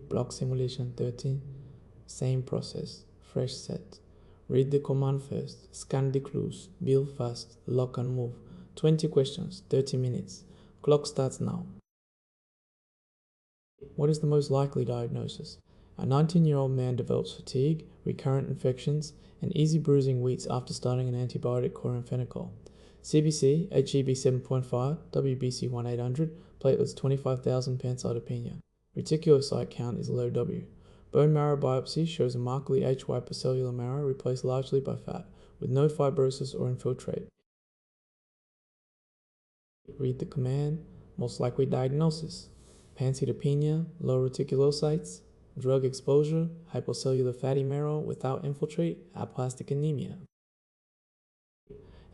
Block simulation 13. Same process. Fresh set. Read the command first. Scan the clues. Build fast. Lock and move. 20 questions. 30 minutes. Clock starts now. What is the most likely diagnosis? A 19-year-old man develops fatigue, recurrent infections, and easy bruising weeks after starting an antibiotic chloramphenicol. CBC, HEB 7.5, WBC 1800, platelets 25,000, pancytopenia. Reticulocyte count is low W. Bone marrow biopsy shows a markedly HY percellular marrow replaced largely by fat, with no fibrosis or infiltrate. Read the command. Most likely diagnosis: pancytopenia, low reticulocytes, drug exposure, hypocellular fatty marrow without infiltrate, aplastic anemia.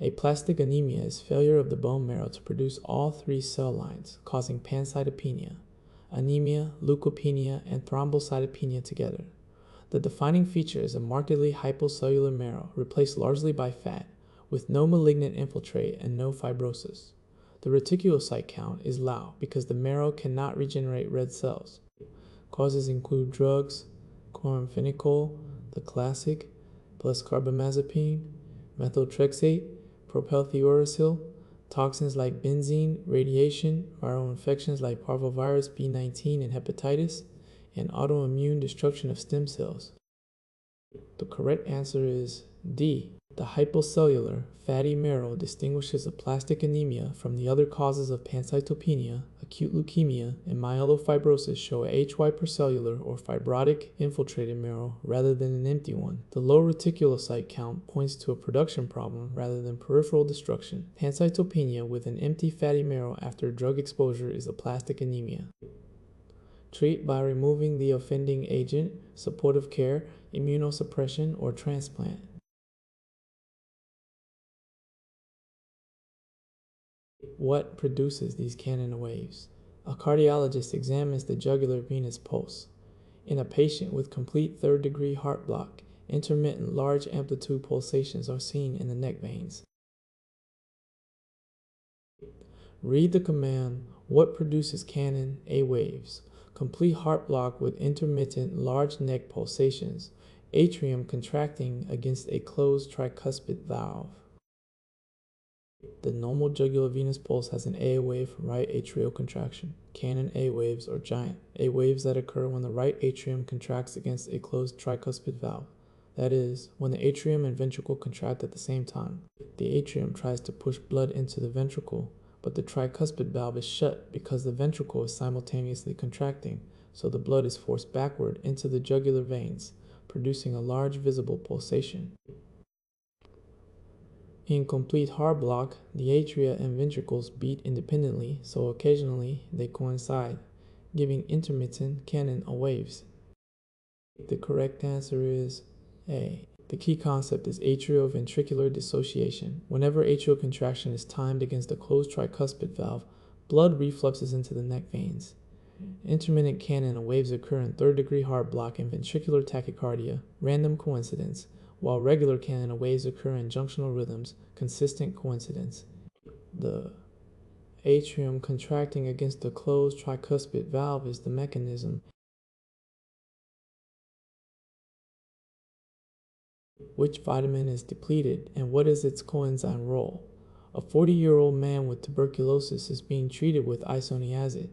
Aplastic anemia is failure of the bone marrow to produce all three cell lines, causing pancytopenia, anemia, leukopenia, and thrombocytopenia together. The defining feature is a markedly hypocellular marrow replaced largely by fat, with no malignant infiltrate and no fibrosis. The reticulocyte count is low because the marrow cannot regenerate red cells. Causes include drugs, chloramphenicol, the classic, plus carbamazepine, methotrexate, propylthiouracil, toxins like benzene, radiation, viral infections like parvovirus B19 and hepatitis, and autoimmune destruction of stem cells. The correct answer is D. The hypocellular fatty marrow distinguishes aplastic anemia from the other causes of pancytopenia. Acute leukemia and myelofibrosis show a HY percellular or fibrotic infiltrated marrow rather than an empty one. The low reticulocyte count points to a production problem rather than peripheral destruction. Pancytopenia with an empty fatty marrow after drug exposure is aplastic anemia. Treat by removing the offending agent, supportive care, immunosuppression, or transplant. What produces these Cannon waves? A cardiologist examines the jugular venous pulse. In a patient with complete third-degree heart block, intermittent large amplitude pulsations are seen in the neck veins. Read the command, what produces Cannon A waves? Complete heart block with intermittent large neck pulsations, atrium contracting against a closed tricuspid valve. The normal jugular venous pulse has an A wave from right atrial contraction. Cannon A waves are giant A waves that occur when the right atrium contracts against a closed tricuspid valve. That is, when the atrium and ventricle contract at the same time. The atrium tries to push blood into the ventricle, but the tricuspid valve is shut because the ventricle is simultaneously contracting, so the blood is forced backward into the jugular veins, producing a large visible pulsation. In complete heart block, the atria and ventricles beat independently, so occasionally they coincide, giving intermittent Cannon waves. The correct answer is A. The key concept is atrioventricular dissociation. Whenever atrial contraction is timed against a closed tricuspid valve, blood refluxes into the neck veins. Intermittent Cannon waves occur in third-degree heart block and ventricular tachycardia, random coincidence, while regular Cannon waves occur in junctional rhythms, consistent coincidence. The atrium contracting against the closed tricuspid valve is the mechanism. Which vitamin is depleted and what is its coenzyme role? A 40-year-old man with tuberculosis is being treated with Isoniazid.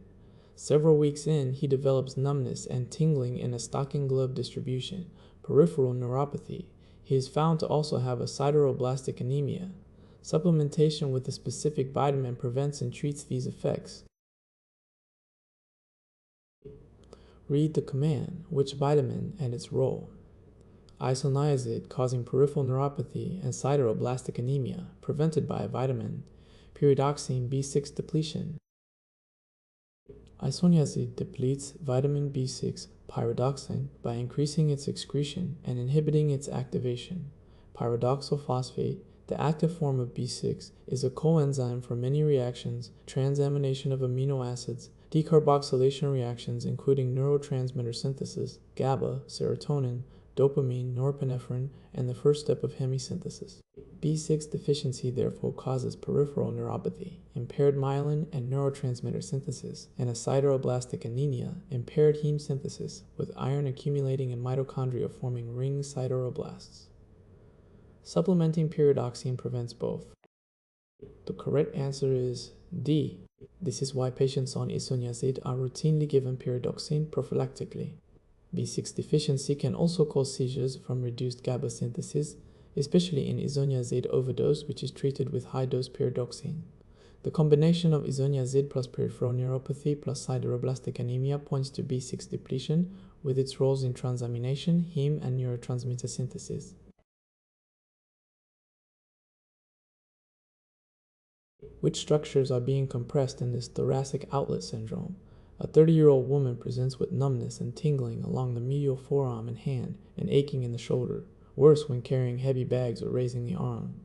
Several weeks in, he develops numbness and tingling in a stocking glove distribution, peripheral neuropathy. He is found to also have a sideroblastic anemia. Supplementation with a specific vitamin prevents and treats these effects. Read the command, which vitamin and its role. Isoniazid causing peripheral neuropathy and sideroblastic anemia, prevented by a vitamin. Pyridoxine B6 depletion. Isoniazid depletes vitamin B6 pyridoxine by increasing its excretion and inhibiting its activation. Pyridoxal phosphate, the active form of B6, is a coenzyme for many reactions, transamination of amino acids, decarboxylation reactions including neurotransmitter synthesis, GABA, serotonin, dopamine, norepinephrine, and the first step of hemosynthesis. B6 deficiency therefore causes peripheral neuropathy, impaired myelin and neurotransmitter synthesis, and a sideroblastic anemia, impaired heme synthesis, with iron accumulating in mitochondria forming ring sideroblasts. Supplementing pyridoxine prevents both. The correct answer is D. This is why patients on Isoniazid are routinely given pyridoxine prophylactically. B6 deficiency can also cause seizures from reduced GABA synthesis, especially in Isoniazid overdose, which is treated with high-dose pyridoxine. The combination of Isoniazid plus peripheral neuropathy plus sideroblastic anemia points to B6 depletion, with its roles in transamination, heme, and neurotransmitter synthesis. Which structures are being compressed in this thoracic outlet syndrome? A 30-year-old woman presents with numbness and tingling along the medial forearm and hand, and aching in the shoulder, worse when carrying heavy bags or raising the arm.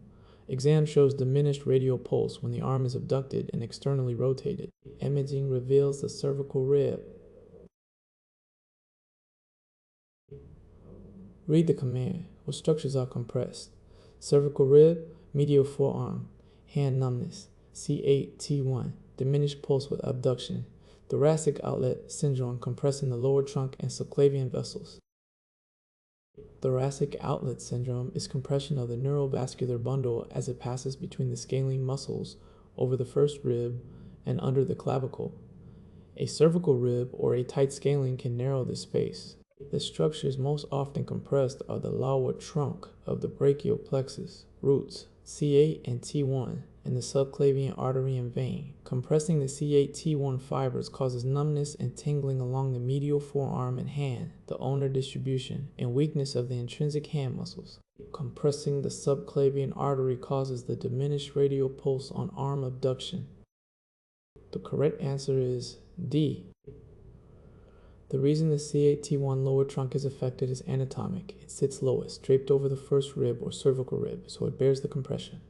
Exam shows diminished radial pulse when the arm is abducted and externally rotated. Imaging reveals the cervical rib. Read the command. What structures are compressed? Cervical rib, medial forearm, hand numbness, C8-T1, diminished pulse with abduction, thoracic outlet syndrome compressing the lower trunk and subclavian vessels. Thoracic outlet syndrome is compression of the neurovascular bundle as it passes between the scalene muscles over the first rib and under the clavicle. A cervical rib or a tight scalene can narrow this space. The structures most often compressed are the lower trunk of the brachial plexus, roots, C8 and T1, and the subclavian artery and vein. Compressing the C8-T1 fibers causes numbness and tingling along the medial forearm and hand, the ulnar distribution, and weakness of the intrinsic hand muscles. Compressing the subclavian artery causes the diminished radial pulse on arm abduction. The correct answer is D. The reason the C8-T1 lower trunk is affected is anatomic. It sits lowest, draped over the first rib or cervical rib, so it bears the compression.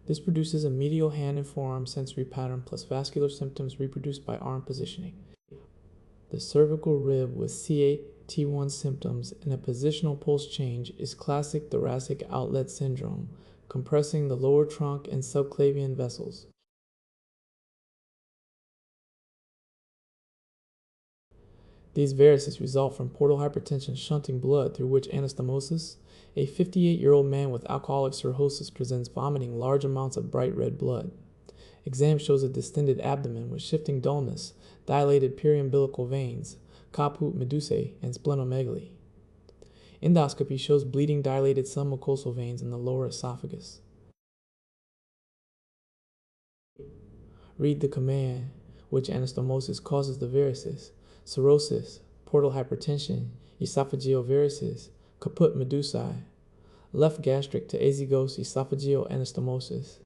This produces a medial hand and forearm sensory pattern plus vascular symptoms reproduced by arm positioning. The cervical rib with C8-T1 symptoms and a positional pulse change is classic thoracic outlet syndrome, compressing the lower trunk and subclavian vessels. These varices result from portal hypertension shunting blood, through which anastomosis. A 58-year-old man with alcoholic cirrhosis presents vomiting large amounts of bright red blood. Exam shows a distended abdomen with shifting dullness, dilated periumbilical veins, caput medusae, and splenomegaly. Endoscopy shows bleeding dilated submucosal veins in the lower esophagus. Read the command. Which anastomosis causes the varices? Cirrhosis, portal hypertension, esophageal varices, caput medusae, left gastric to azygos esophageal anastomosis.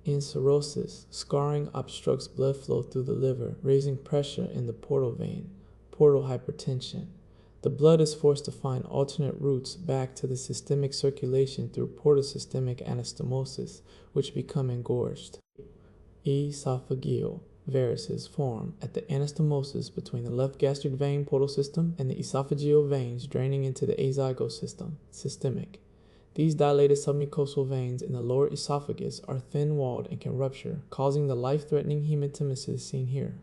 In cirrhosis, scarring obstructs blood flow through the liver, raising pressure in the portal vein, portal hypertension. The blood is forced to find alternate routes back to the systemic circulation through portosystemic anastomosis, which become engorged. Esophageal varices form at the anastomosis between the left gastric vein portal system and the esophageal veins draining into the azygos system, systemic. These dilated submucosal veins in the lower esophagus are thin-walled and can rupture, causing the life-threatening hematemesis seen here.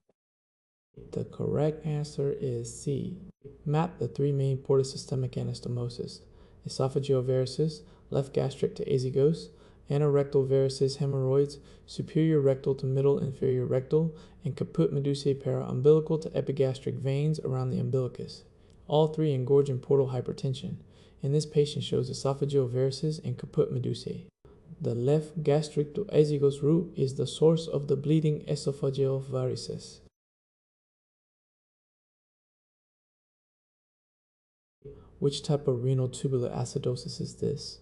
The correct answer is C. Map the three main portosystemic anastomosis: esophageal varices, left gastric to azygos, anorectal varices hemorrhoids, superior rectal to middle inferior rectal, and caput medusae para-umbilical to epigastric veins around the umbilicus. All three engorge in portal hypertension. In this patient shows esophageal varices and caput medusae. The left gastric to azygos route is the source of the bleeding esophageal varices. Which type of renal tubular acidosis is this?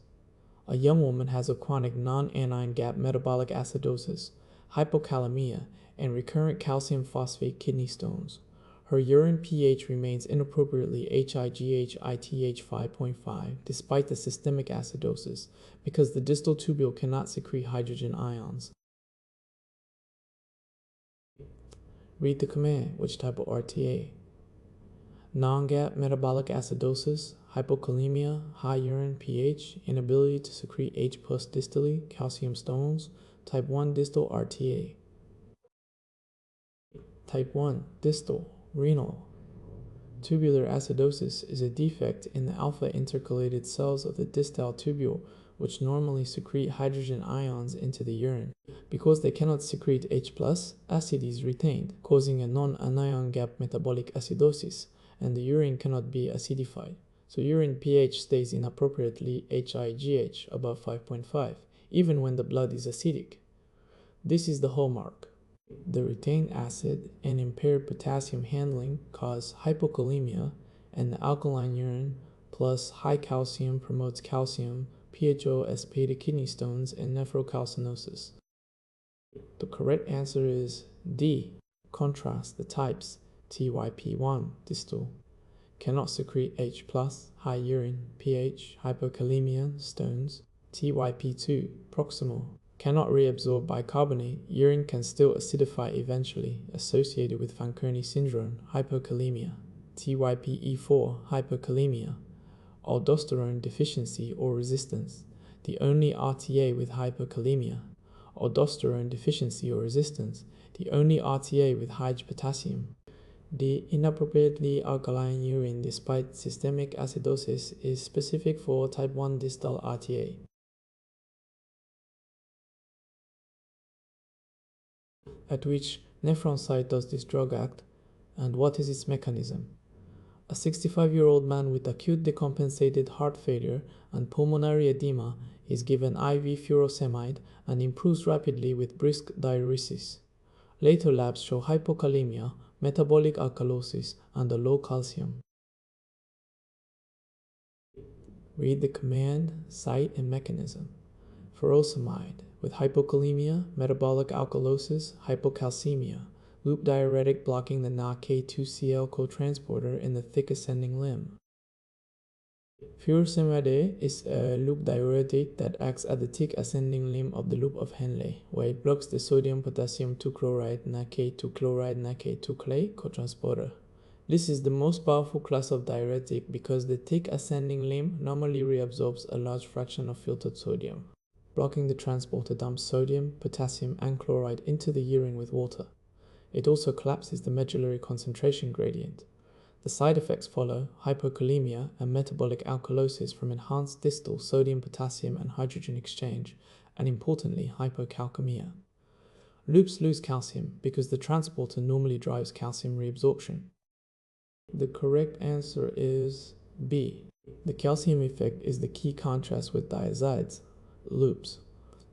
A young woman has a chronic non-anion gap metabolic acidosis, hypokalemia, and recurrent calcium phosphate kidney stones. Her urine pH remains inappropriately HIGH-ITH 5.5 despite the systemic acidosis because the distal tubule cannot secrete hydrogen ions. Read the command. Which type of RTA? Non-GAP metabolic acidosis, hypokalemia, high urine pH, inability to secrete H+ distally, calcium stones, type 1 distal RTA. Type 1 distal, renal. Tubular acidosis is a defect in the alpha intercalated cells of the distal tubule, which normally secrete hydrogen ions into the urine. Because they cannot secrete H+, acid is retained, causing a non-anion gap metabolic acidosis, and the urine cannot be acidified. So urine pH stays inappropriately HIGH above 5.5, even when the blood is acidic. This is the hallmark. The retained acid and impaired potassium handling cause hypokalemia, and the alkaline urine plus high calcium promotes calcium, PHO-aspartate kidney stones, and nephrocalcinosis. The correct answer is D. Contrast the types. TYP1 distal cannot secrete H+, high urine pH, hypokalemia, stones. TYP2 proximal cannot reabsorb bicarbonate, urine can still acidify eventually, associated with Fanconi syndrome, hypokalemia. TYPE4 hypokalemia, aldosterone deficiency or resistance, the only RTA with hypokalemia. Aldosterone deficiency or resistance, the only RTA with high potassium. The inappropriately alkaline urine despite systemic acidosis is specific for type 1 distal RTA. At which nephron site does this drug act, and what is its mechanism? A 65-year-old man with acute decompensated heart failure and pulmonary edema is given IV furosemide and improves rapidly with brisk diuresis. Later labs show hypokalemia, metabolic alkalosis, and a low calcium. Read the command, site, and mechanism. Furosemide with hypokalemia, metabolic alkalosis, hypocalcemia, loop diuretic blocking the NAK2Cl cotransporter in the thick ascending limb. Furosemide is a loop diuretic that acts at the thick ascending limb of the loop of Henle, where it blocks the sodium-potassium 2-chloride NAK2-chloride NAK2-clay cotransporter. This is the most powerful class of diuretic because the thick ascending limb normally reabsorbs a large fraction of filtered sodium. Blocking the transporter dumps sodium, potassium, and chloride into the urine with water. It also collapses the medullary concentration gradient. The side effects follow hypokalemia and metabolic alkalosis from enhanced distal sodium, potassium, and hydrogen exchange, and importantly, hypocalcemia. Loops lose calcium because the transporter normally drives calcium reabsorption. The correct answer is B. The calcium effect is the key contrast with thiazides. Loops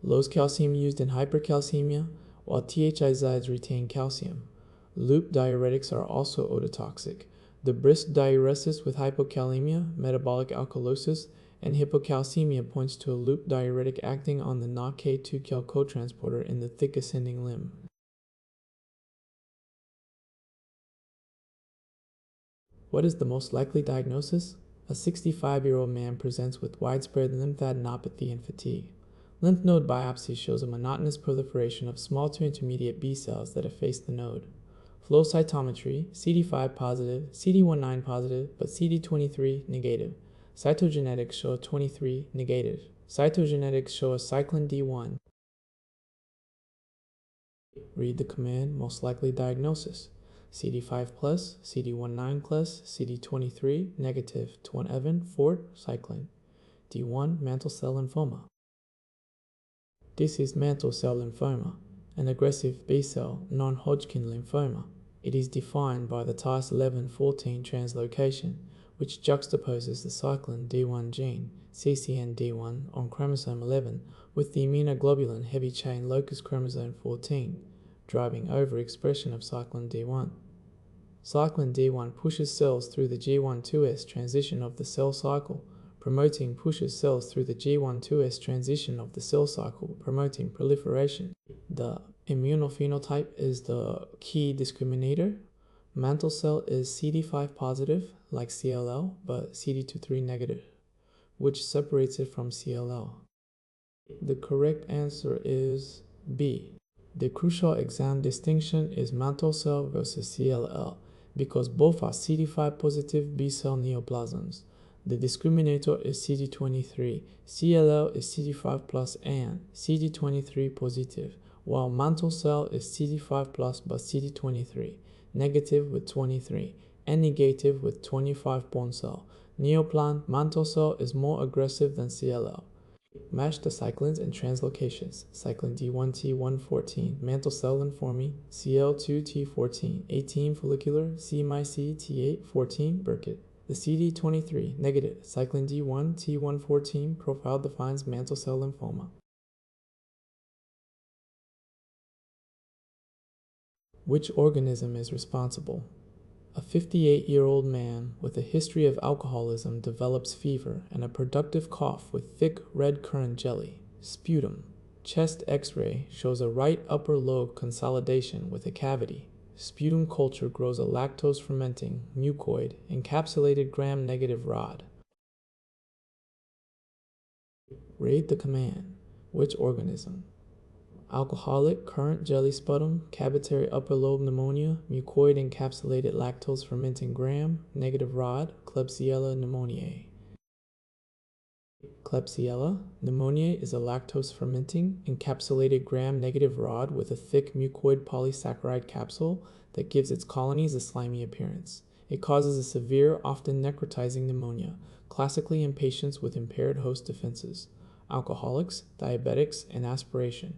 lose calcium used in hypercalcemia, while thiazides retain calcium. Loop diuretics are also ototoxic. The brisk diuresis with hypokalemia, metabolic alkalosis, and hypocalcemia points to a loop diuretic acting on the NAK2Cl cotransporter in the thick ascending limb. What is the most likely diagnosis? A 65-year-old man presents with widespread lymphadenopathy and fatigue. Lymph node biopsy shows a monotonous proliferation of small to intermediate B cells that efface the node. Flow cytometry, CD5 positive, CD19 positive, but CD23 negative. Cytogenetics show 23 negative. Cytogenetics show a cyclin D1. Read the command, most likely diagnosis. CD5 plus, CD19 plus, CD23 negative, Twan-Evan, Fort, cyclin. D1 mantle cell lymphoma. This is mantle cell lymphoma, an aggressive B-cell non-Hodgkin lymphoma. It is defined by the TAS1114 translocation, which juxtaposes the cyclin D1 gene, CCND1, on chromosome 11 with the immunoglobulin heavy chain locus chromosome 14, driving overexpression of cyclin D1. Cyclin D1 pushes cells through the G1-2S transition of the cell cycle, promoting pushes cells through the G1-2S transition of the cell cycle, promoting proliferation. The immunophenotype is the key discriminator. Mantle cell is CD5 positive, like CLL, but CD23 negative, which separates it from CLL. The correct answer is B. The crucial exam distinction is mantle cell versus CLL. because both are CD5 positive B cell neoplasms. The discriminator is CD23, CLL is CD5 plus and CD23 positive, while mantle cell is CD5 plus but CD23, negative with 23, and negative with 25 bone cell. Neoplant mantle cell is more aggressive than CLL. Match the cyclins and translocations. Cyclin D1T114, mantle cell lymphomy, CL2T14, 18 follicular, C-MyC T814, Burkitt. The CD23 negative cyclin D1T114 profile defines mantle cell lymphoma. Which organism is responsible? A 58-year-old man with a history of alcoholism develops fever and a productive cough with thick red currant jelly. Sputum. Chest X-ray shows a right upper lobe consolidation with a cavity. Sputum culture grows a lactose-fermenting, mucoid, encapsulated gram-negative rod. Read the command. Which organism? Alcoholic, currant jelly sputum, cavitary upper lobe pneumonia, mucoid encapsulated lactose fermenting gram, negative rod, Klebsiella pneumoniae. Klebsiella pneumoniae is a lactose fermenting, encapsulated gram negative rod with a thick mucoid polysaccharide capsule that gives its colonies a slimy appearance. It causes a severe, often necrotizing pneumonia, classically in patients with impaired host defenses, alcoholics, diabetics, and aspiration.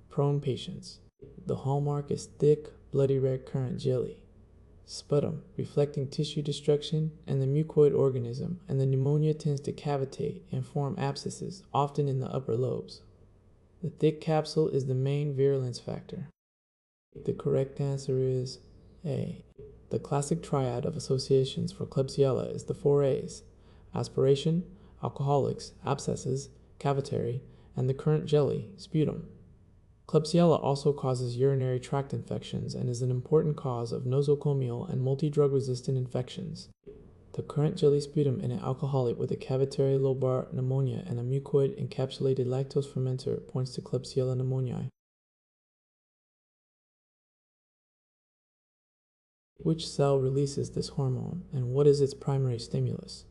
Prone patients. The hallmark is thick, bloody red currant jelly. Sputum, reflecting tissue destruction and the mucoid organism, and the pneumonia tends to cavitate and form abscesses, often in the upper lobes. The thick capsule is the main virulence factor. The correct answer is A. The classic triad of associations for Klebsiella is the 4 A's: aspiration, alcoholics, abscesses, cavitary, and the currant jelly, sputum. Klebsiella also causes urinary tract infections and is an important cause of nosocomial and multi-drug resistant infections. The currant jelly sputum in an alcoholic with a cavitary lobar pneumonia and a mucoid encapsulated lactose fermenter points to Klebsiella pneumoniae. Which cell releases this hormone, and what is its primary stimulus?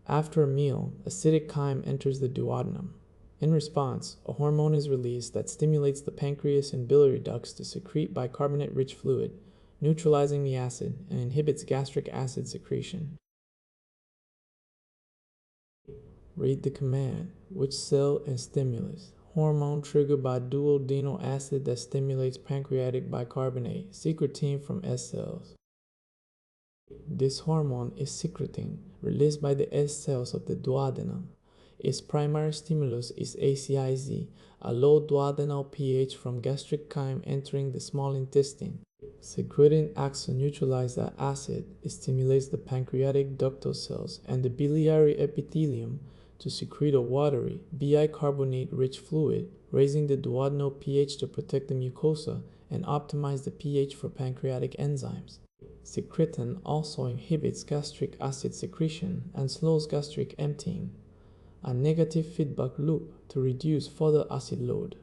After a meal, acidic chyme enters the duodenum. In response, a hormone is released that stimulates the pancreas and biliary ducts to secrete bicarbonate-rich fluid, neutralizing the acid, and inhibits gastric acid secretion. Read the command. Which cell and stimulus? Hormone triggered by duodenal acid that stimulates pancreatic bicarbonate, secretin from S cells. This hormone is secretin, released by the S cells of the duodenum. Its primary stimulus is ACIZ, a low duodenal pH from gastric chyme entering the small intestine. Secretin acts to neutralize that acid. It stimulates the pancreatic ductal cells and the biliary epithelium to secrete a watery, bicarbonate-rich fluid, raising the duodenal pH to protect the mucosa and optimize the pH for pancreatic enzymes. Secretin also inhibits gastric acid secretion and slows gastric emptying, a negative feedback loop to reduce further acid load.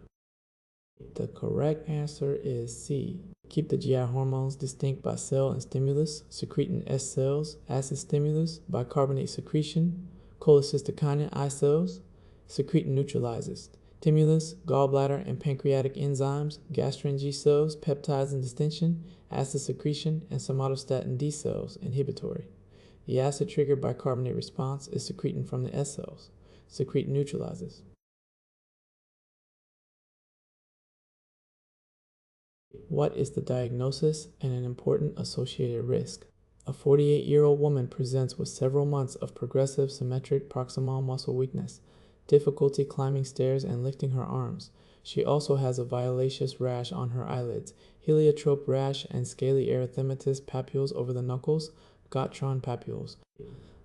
The correct answer is C. Keep the GI hormones distinct by cell and stimulus, secretin S cells, acid stimulus, bicarbonate secretion, cholecystokinin I cells, secretin neutralizes, stimulus, gallbladder and pancreatic enzymes, gastrin G cells, peptides and distension, acid secretion, and somatostatin D cells, inhibitory. The acid-triggered bicarbonate response is secretin from the S cells. Secretin neutralizes. What is the diagnosis and an important associated risk? A 48-year-old woman presents with several months of progressive symmetric proximal muscle weakness, difficulty climbing stairs and lifting her arms. She also has a violaceous rash on her eyelids, heliotrope rash, and scaly erythematous papules over the knuckles, Gottron papules.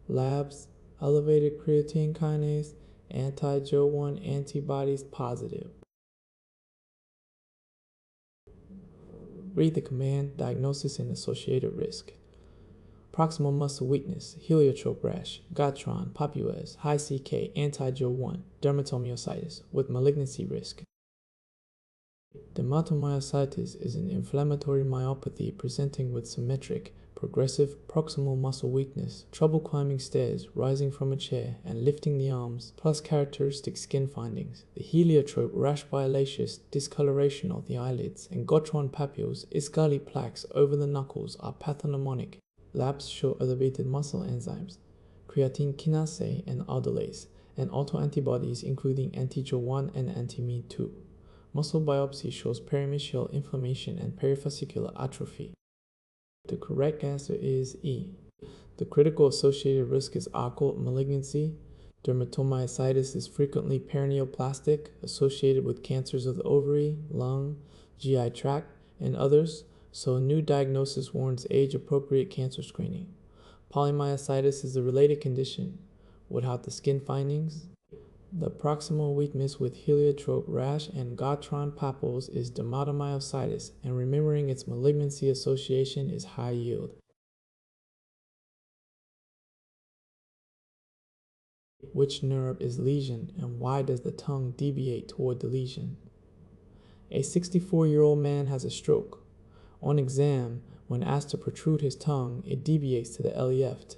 Labs: elevated creatine kinase, anti-Jo1 antibodies positive. Read the command, diagnosis and associated risk. Proximal muscle weakness, heliotrope rash, Gottron, papules, high CK, anti-Jo1, dermatomyositis, with malignancy risk. Dermatomyositis is an inflammatory myopathy presenting with symmetric, progressive proximal muscle weakness, trouble climbing stairs, rising from a chair, and lifting the arms, plus characteristic skin findings. The heliotrope rash violaceous discoloration of the eyelids and Gottron papules, iscali plaques over the knuckles are pathognomonic. Labs show elevated muscle enzymes, creatine kinase and aldolase, and autoantibodies including anti-Jo1 and anti-Me2. Muscle biopsy shows perimyxial inflammation and perifascicular atrophy. The correct answer is E. The critical associated risk is occult malignancy. Dermatomyositis is frequently perineoplastic, associated with cancers of the ovary, lung, GI tract, and others, so a new diagnosis warrants age-appropriate cancer screening. Polymyositis is a related condition without the skin findings. The proximal weakness with heliotrope rash and Gottron papules is dermatomyositis, and remembering its malignancy association is high yield. Which nerve is lesion, and why does the tongue deviate toward the lesion? A 64-year-old man has a stroke. On exam, when asked to protrude his tongue, it deviates to the left.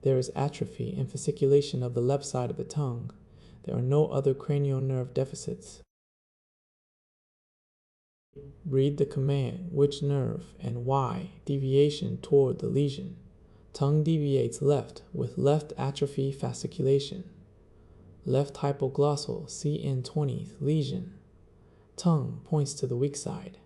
There is atrophy and fasciculation of the left side of the tongue. There are no other cranial nerve deficits. Read the command, which nerve and why, deviation toward the lesion. Tongue deviates left with left atrophy fasciculation. Left hypoglossal CN20 lesion. Tongue points to the weak side.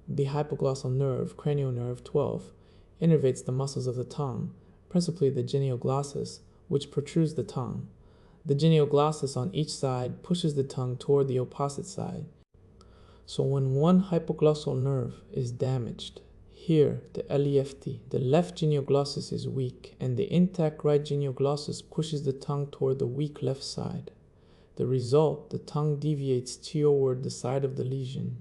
The hypoglossal nerve, cranial nerve 12, innervates the muscles of the tongue, principally the genioglossus, which protrudes the tongue. The genioglossus on each side pushes the tongue toward the opposite side. So when one hypoglossal nerve is damaged, here the left, the left genioglossus is weak, and the intact right genioglossus pushes the tongue toward the weak left side. The result, the tongue deviates toward the side of the lesion.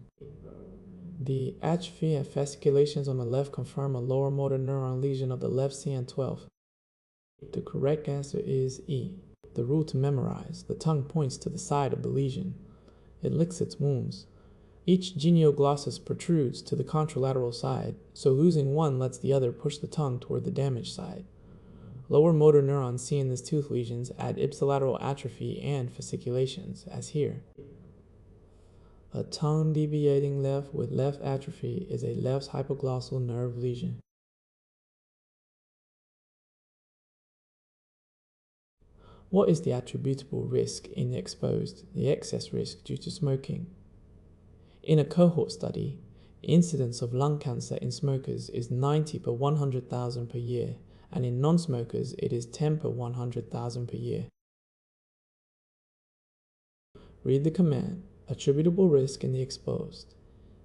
The atrophy and fasciculations on the left confirm a lower motor neuron lesion of the left CN12. The correct answer is E. The rule to memorize: the tongue points to the side of the lesion. It licks its wounds. Each genioglossus protrudes to the contralateral side, so losing one lets the other push the tongue toward the damaged side. Lower motor neurons seen in these tooth lesions add ipsilateral atrophy and fasciculations, as here. A tongue deviating left with left atrophy is a left hypoglossal nerve lesion. What is the attributable risk in the exposed, the excess risk due to smoking? In a cohort study, the incidence of lung cancer in smokers is 90 per 100,000 per year, and in non-smokers it is 10 per 100,000 per year. Read the command, attributable risk in the exposed.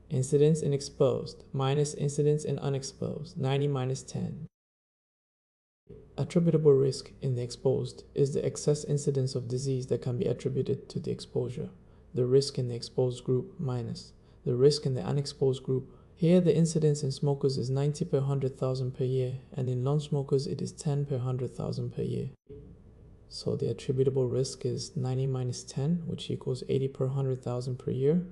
Incidence in exposed minus incidence in unexposed, 90 minus 10. Attributable risk in the exposed is the excess incidence of disease that can be attributed to the exposure. The risk in the exposed group minus the risk in the unexposed group. Here the incidence in smokers is 90 per 100,000 per year, and in non-smokers it is 10 per 100,000 per year. So the attributable risk is 90 minus 10, which equals 80 per 100,000 per year.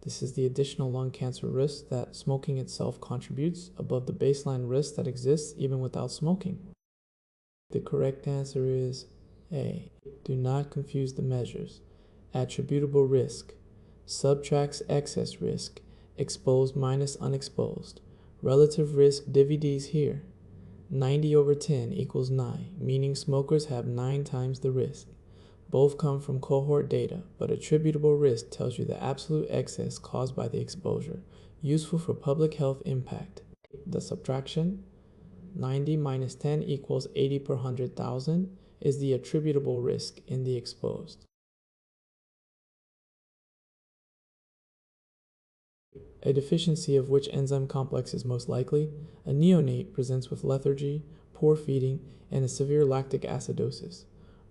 This is the additional lung cancer risk that smoking itself contributes above the baseline risk that exists even without smoking. The correct answer is A. Do not confuse the measures. Attributable risk subtracts excess risk, exposed minus unexposed. Relative risk DVDs here. 90 over 10 equals 9, meaning smokers have 9 times the risk. Both come from cohort data, but attributable risk tells you the absolute excess caused by the exposure, useful for public health impact. The subtraction, 90 minus 10 equals 80 per 100,000, is the attributable risk in the exposed. A deficiency of which enzyme complex is most likely? A neonate presents with lethargy, poor feeding, and a severe lactic acidosis.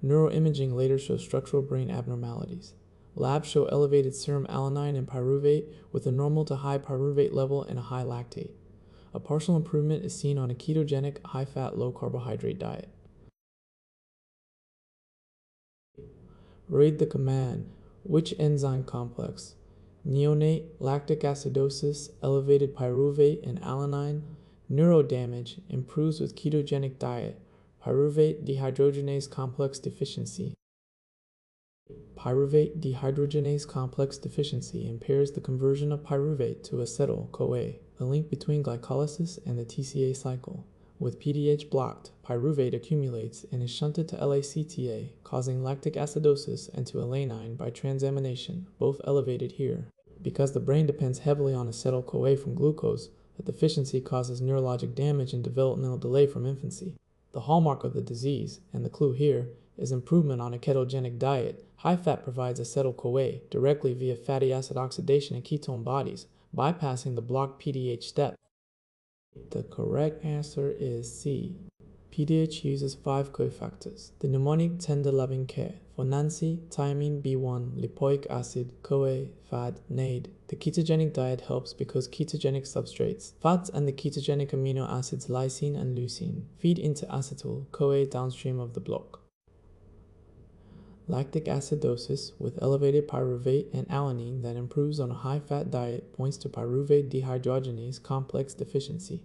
Neuroimaging later shows structural brain abnormalities. Labs show elevated serum alanine and pyruvate with a normal to high pyruvate level and a high lactate. A partial improvement is seen on a ketogenic, high-fat, low-carbohydrate diet. Read the command, which enzyme complex? Neonate, lactic acidosis, elevated pyruvate, and alanine. Neuro damage improves with ketogenic diet. Pyruvate dehydrogenase complex deficiency. Pyruvate dehydrogenase complex deficiency impairs the conversion of pyruvate to acetyl-CoA, the link between glycolysis and the TCA cycle. With PDH blocked, pyruvate accumulates and is shunted to LACTA, causing lactic acidosis and to alanine by transamination, both elevated here. Because the brain depends heavily on acetyl-CoA from glucose, the deficiency causes neurologic damage and developmental delay from infancy. The hallmark of the disease, and the clue here, is improvement on a ketogenic diet. High fat provides acetyl-CoA directly via fatty acid oxidation and ketone bodies, bypassing the blocked PDH step. The correct answer is C. PDH uses 5 cofactors: the mnemonic tender-loving care for Nancy, thiamine B1, lipoic acid, CoA, fat, NAD. The ketogenic diet helps because ketogenic substrates, fats and the ketogenic amino acids lysine and leucine, feed into acetyl-CoA downstream of the block. Lactic acidosis with elevated pyruvate and alanine that improves on a high-fat diet points to pyruvate dehydrogenase complex deficiency.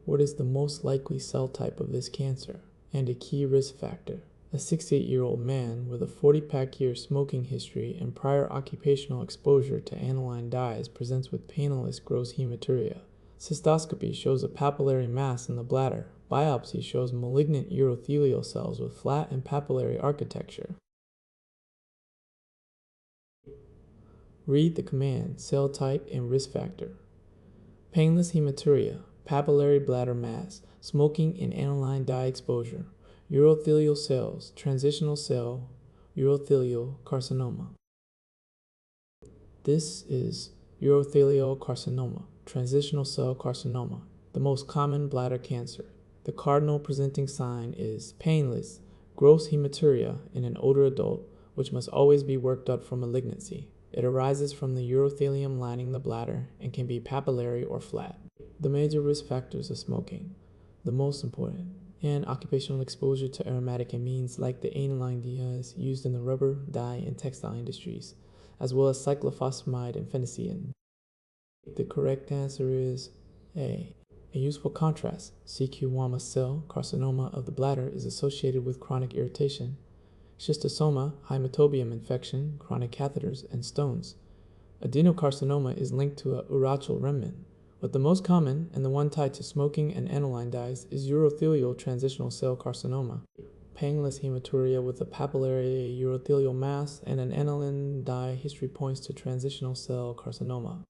What is the most likely cell type of this cancer and a key risk factor? A 68-year-old man with a 40-pack-year smoking history and prior occupational exposure to aniline dyes presents with painless gross hematuria. Cystoscopy shows a papillary mass in the bladder. Biopsy shows malignant urothelial cells with flat and papillary architecture. Read the command, cell type, and risk factor. Painless hematuria, papillary bladder mass, smoking and aniline dye exposure, urothelial cells, transitional cell, urothelial carcinoma. This is urothelial carcinoma, transitional cell carcinoma, the most common bladder cancer. The cardinal presenting sign is painless, gross hematuria in an older adult, which must always be worked up from malignancy. It arises from the urothelium lining the bladder and can be papillary or flat. The major risk factors of smoking, the most important, and occupational exposure to aromatic amines like the aniline dyes used in the rubber, dye, and textile industries, as well as cyclophosphamide and phenicillin. The correct answer is A. A useful contrast, CQ-Wama cell carcinoma of the bladder is associated with chronic irritation, schistosoma, hematobium infection, chronic catheters, and stones. Adenocarcinoma is linked to a urachal remnant, but the most common, and the one tied to smoking and aniline dyes, is urothelial transitional cell carcinoma. Painless hematuria with a papillary urothelial mass and an aniline dye history points to transitional cell carcinoma.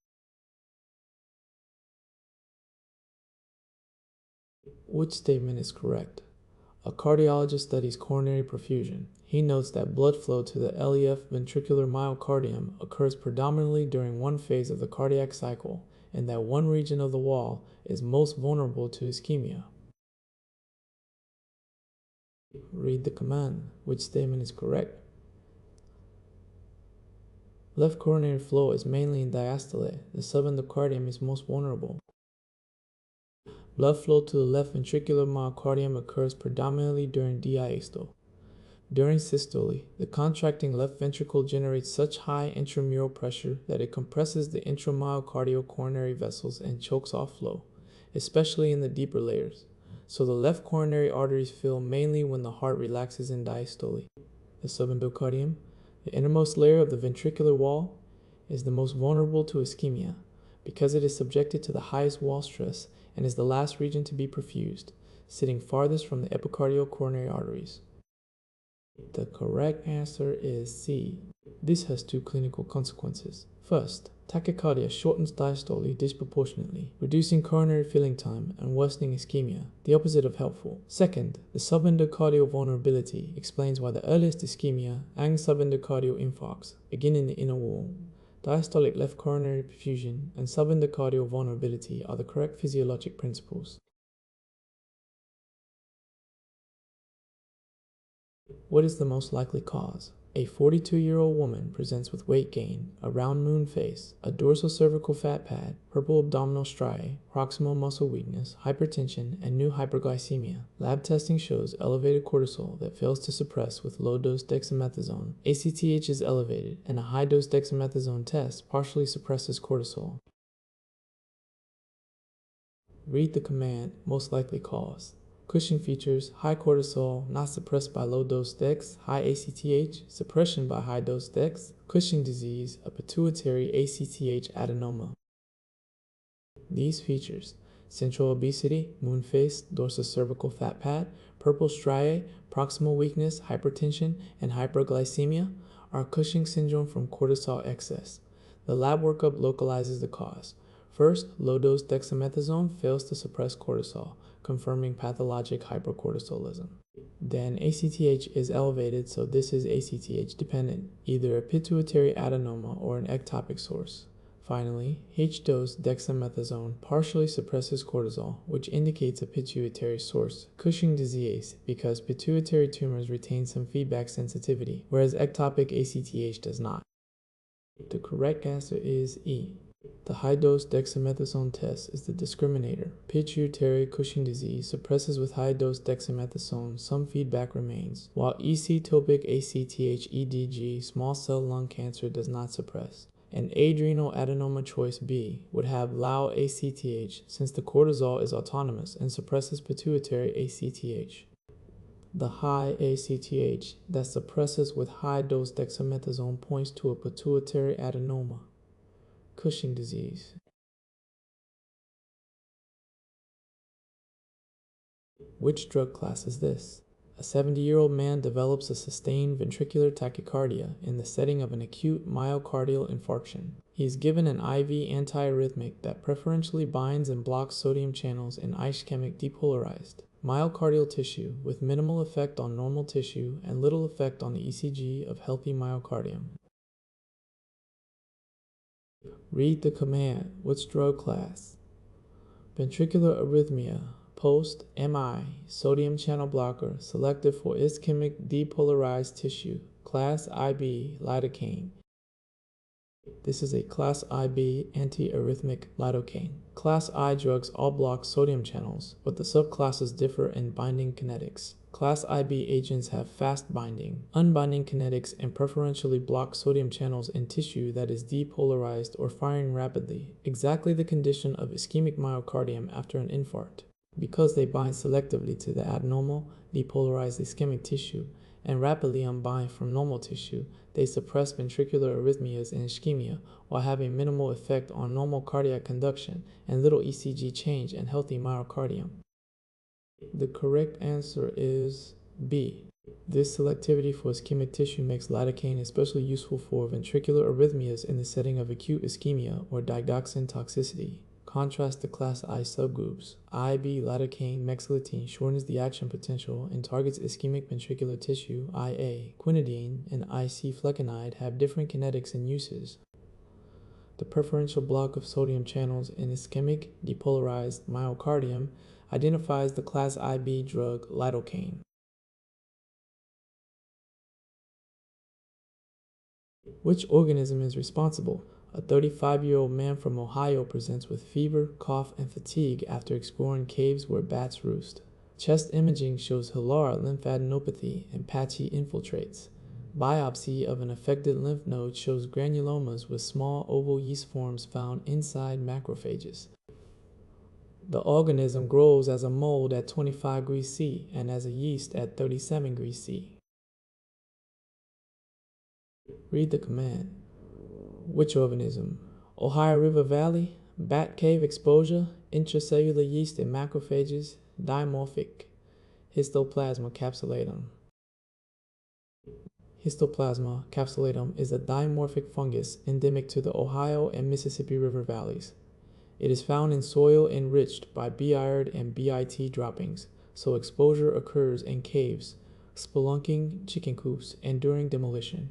Which statement is correct? A cardiologist studies coronary perfusion. He notes that blood flow to the left ventricular myocardium occurs predominantly during one phase of the cardiac cycle, and that one region of the wall is most vulnerable to ischemia. Read the command. Which statement is correct? Left coronary flow is mainly in diastole. The subendocardium is most vulnerable. Blood flow to the left ventricular myocardium occurs predominantly during diastole. During systole, the contracting left ventricle generates such high intramural pressure that it compresses the intramyocardial coronary vessels and chokes off flow, especially in the deeper layers. So the left coronary arteries fill mainly when the heart relaxes in diastole. The subendocardium, the innermost layer of the ventricular wall, is the most vulnerable to ischemia because it is subjected to the highest wall stress and is the last region to be perfused, sitting farthest from the epicardial coronary arteries. The correct answer is C. This has two clinical consequences. First, tachycardia shortens diastole disproportionately, reducing coronary filling time and worsening ischemia, the opposite of helpful. Second, the subendocardial vulnerability explains why the earliest ischemia and subendocardial infarcts begin in the inner wall. Diastolic left coronary perfusion and subendocardial vulnerability are the correct physiologic principles. What is the most likely cause? A 42-year-old woman presents with weight gain, a round moon face, a dorsal cervical fat pad, purple abdominal striae, proximal muscle weakness, hypertension, and new hyperglycemia. Lab testing shows elevated cortisol that fails to suppress with low-dose dexamethasone. ACTH is elevated, and a high-dose dexamethasone test partially suppresses cortisol. Read the command, most likely cause. Cushing features high cortisol, not suppressed by low-dose dex, high ACTH, suppression by high-dose dex, Cushing disease, a pituitary ACTH adenoma. These features, central obesity, moon face, dorsal cervical fat pad, purple striae, proximal weakness, hypertension, and hyperglycemia, are Cushing syndrome from cortisol excess. The lab workup localizes the cause. First, low-dose dexamethasone fails to suppress cortisol, confirming pathologic hypercortisolism. Then ACTH is elevated, so this is ACTH dependent, either a pituitary adenoma or an ectopic source. Finally, H-dose dexamethasone partially suppresses cortisol, which indicates a pituitary source, Cushing disease, because pituitary tumors retain some feedback sensitivity, whereas ectopic ACTH does not. The correct answer is E. The high-dose dexamethasone test is the discriminator. Pituitary Cushing disease suppresses with high-dose dexamethasone, some feedback remains, while ectopic ACTH EDG small cell lung cancer does not suppress. An adrenal adenoma choice B would have low ACTH since the cortisol is autonomous and suppresses pituitary ACTH. The high ACTH that suppresses with high-dose dexamethasone points to a pituitary adenoma. Cushing disease. Which drug class is this? A 70-year-old man develops a sustained ventricular tachycardia in the setting of an acute myocardial infarction. He is given an IV antiarrhythmic that preferentially binds and blocks sodium channels in ischemic depolarized myocardial tissue with minimal effect on normal tissue and little effect on the ECG of healthy myocardium. Read the command. Which drug class? Ventricular arrhythmia, post-MI, sodium channel blocker, selective for ischemic depolarized tissue, class IB, lidocaine. This is a class IB antiarrhythmic lidocaine. Class I drugs all block sodium channels, but the subclasses differ in binding kinetics. Class IB agents have fast binding, unbinding kinetics, and preferentially block sodium channels in tissue that is depolarized or firing rapidly, exactly the condition of ischemic myocardium after an infarct. Because they bind selectively to the abnormal, depolarized ischemic tissue, and rapidly unbind from normal tissue, they suppress ventricular arrhythmias and ischemia while having minimal effect on normal cardiac conduction and little ECG change in healthy myocardium. The correct answer is B. This selectivity for ischemic tissue makes lidocaine especially useful for ventricular arrhythmias in the setting of acute ischemia or digoxin toxicity. Contrast the class I subgroups. IB lidocaine mexiletine shortens the action potential and targets ischemic ventricular tissue. IA quinidine and IC flecainide have different kinetics and uses. The preferential block of sodium channels in ischemic depolarized myocardium identifies the class IB drug lidocaine. Which organism is responsible? A 35-year-old man from Ohio presents with fever, cough, and fatigue after exploring caves where bats roost. Chest imaging shows hilar lymphadenopathy and patchy infiltrates. Biopsy of an affected lymph node shows granulomas with small oval yeast forms found inside macrophages. The organism grows as a mold at 25 degrees C and as a yeast at 37 degrees C. Read the command. Which organism? Ohio River Valley, bat cave exposure, intracellular yeast in macrophages, dimorphic, histoplasma capsulatum. Histoplasma capsulatum is a dimorphic fungus endemic to the Ohio and Mississippi River valleys. It is found in soil enriched by B-iron and BIT droppings, so exposure occurs in caves, spelunking, chicken coops, and during demolition.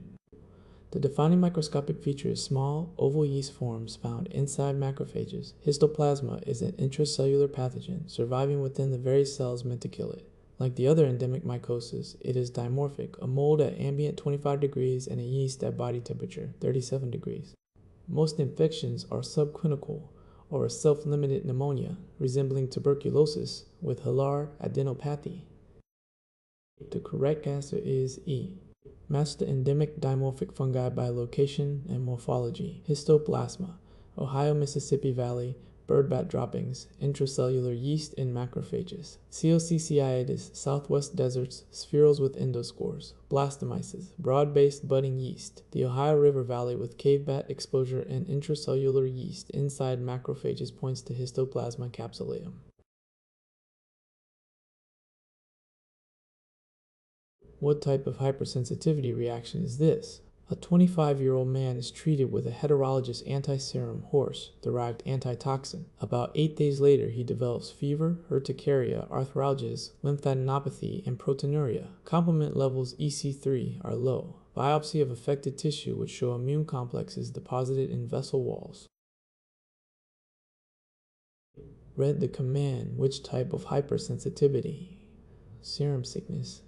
The defining microscopic feature is small, oval yeast forms found inside macrophages. Histoplasma is an intracellular pathogen surviving within the very cells meant to kill it. Like the other endemic mycosis, it is dimorphic, a mold at ambient 25 degrees and a yeast at body temperature 37 degrees. Most infections are subclinical or a self-limited pneumonia resembling tuberculosis with hilar adenopathy. The correct answer is E. Match the endemic dimorphic fungi by location and morphology. Histoplasma, Ohio Mississippi Valley, birdbat droppings, intracellular yeast in macrophages. Cocciaitis, southwest deserts, spherules with endospores. Blastomyces, broad-based budding yeast. The Ohio River Valley with cave bat exposure and intracellular yeast inside macrophages points to Histoplasma capsulatum. What type of hypersensitivity reaction is this? A 25-year-old man is treated with a heterologous anti-serum horse-derived antitoxin. About 8 days later, he develops fever, urticaria, arthralgias, lymphadenopathy, and proteinuria. Complement levels EC3 are low. Biopsy of affected tissue would show immune complexes deposited in vessel walls. Read the command, which type of hypersensitivity? Serum sickness.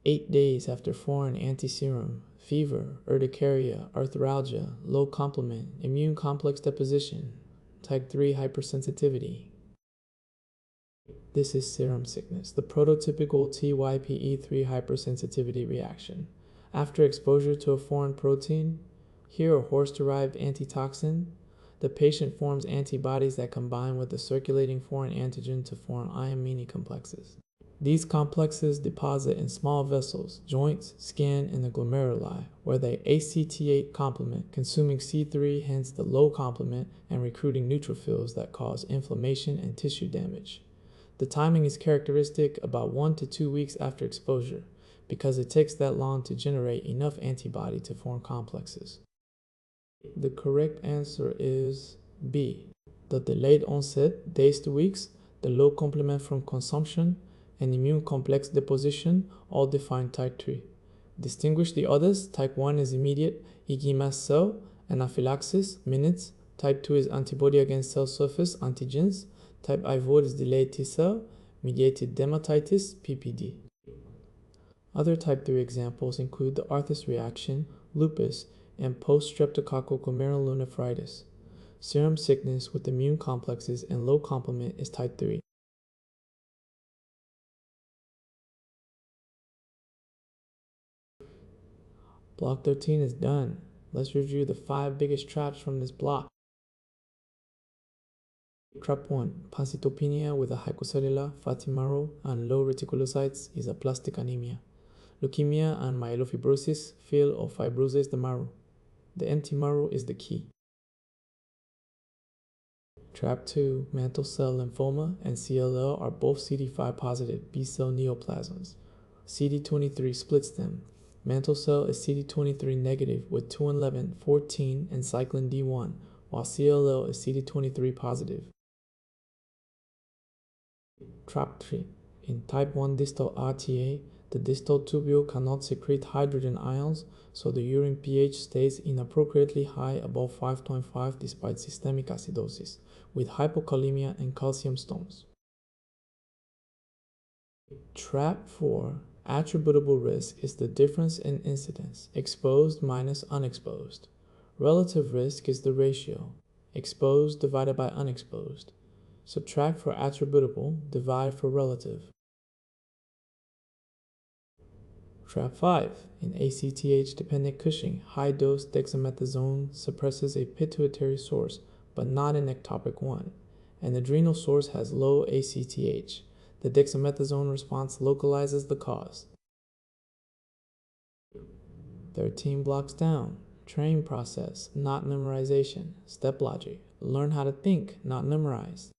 8 days after foreign antiserum, fever, urticaria, arthralgia, low complement, immune complex deposition, type 3 hypersensitivity. This is serum sickness, the prototypical TYPE3 hypersensitivity reaction. After exposure to a foreign protein, here a horse-derived antitoxin, the patient forms antibodies that combine with the circulating foreign antigen to form Iamini complexes. These complexes deposit in small vessels, joints, skin, and the glomeruli, where they acetate complement, consuming C3, hence the low complement, and recruiting neutrophils that cause inflammation and tissue damage. The timing is characteristic about 1 to 2 weeks after exposure, because it takes that long to generate enough antibody to form complexes. The correct answer is B. The delayed onset, days to weeks, the low complement from consumption, and immune complex deposition all define type 3. Distinguish the others. Type 1 is immediate, Ig mast cell, anaphylaxis, minutes. Type 2 is antibody against cell surface, antigens. Type I void is delayed T cell, mediated dermatitis, PPD. Other type 3 examples include the Arthus reaction, lupus, and post-streptococcal glomerulonephritis. Serum sickness with immune complexes and low complement is type 3. Block 13 is done. Let's review the 5 biggest traps from this block. Trap 1. Pancytopenia with a hypocellular, fatty marrow, and low reticulocytes is aplastic anemia. Leukemia and myelofibrosis fail or fibroses the marrow. The empty marrow is the key. Trap 2. Mantle cell lymphoma and CLL are both CD5 positive B-cell neoplasms. CD23 splits them. Mantle cell is CD23 negative with 211, 14, and cyclin D1, while CLL is CD23 positive. Trap 3. In type 1 distal RTA, the distal tubule cannot secrete hydrogen ions, so the urine pH stays inappropriately high above 5.5 despite systemic acidosis, with hypokalemia and calcium stones. Trap 4. Attributable risk is the difference in incidence, exposed minus unexposed. Relative risk is the ratio, exposed divided by unexposed. Subtract for attributable, divide for relative. Trap 5. In ACTH-dependent Cushing, high-dose dexamethasone suppresses a pituitary source, but not an ectopic one. An adrenal source has low ACTH. The dexamethasone response localizes the cause. 13 blocks down. Train process, not memorization. Step logic. Learn how to think, not memorize.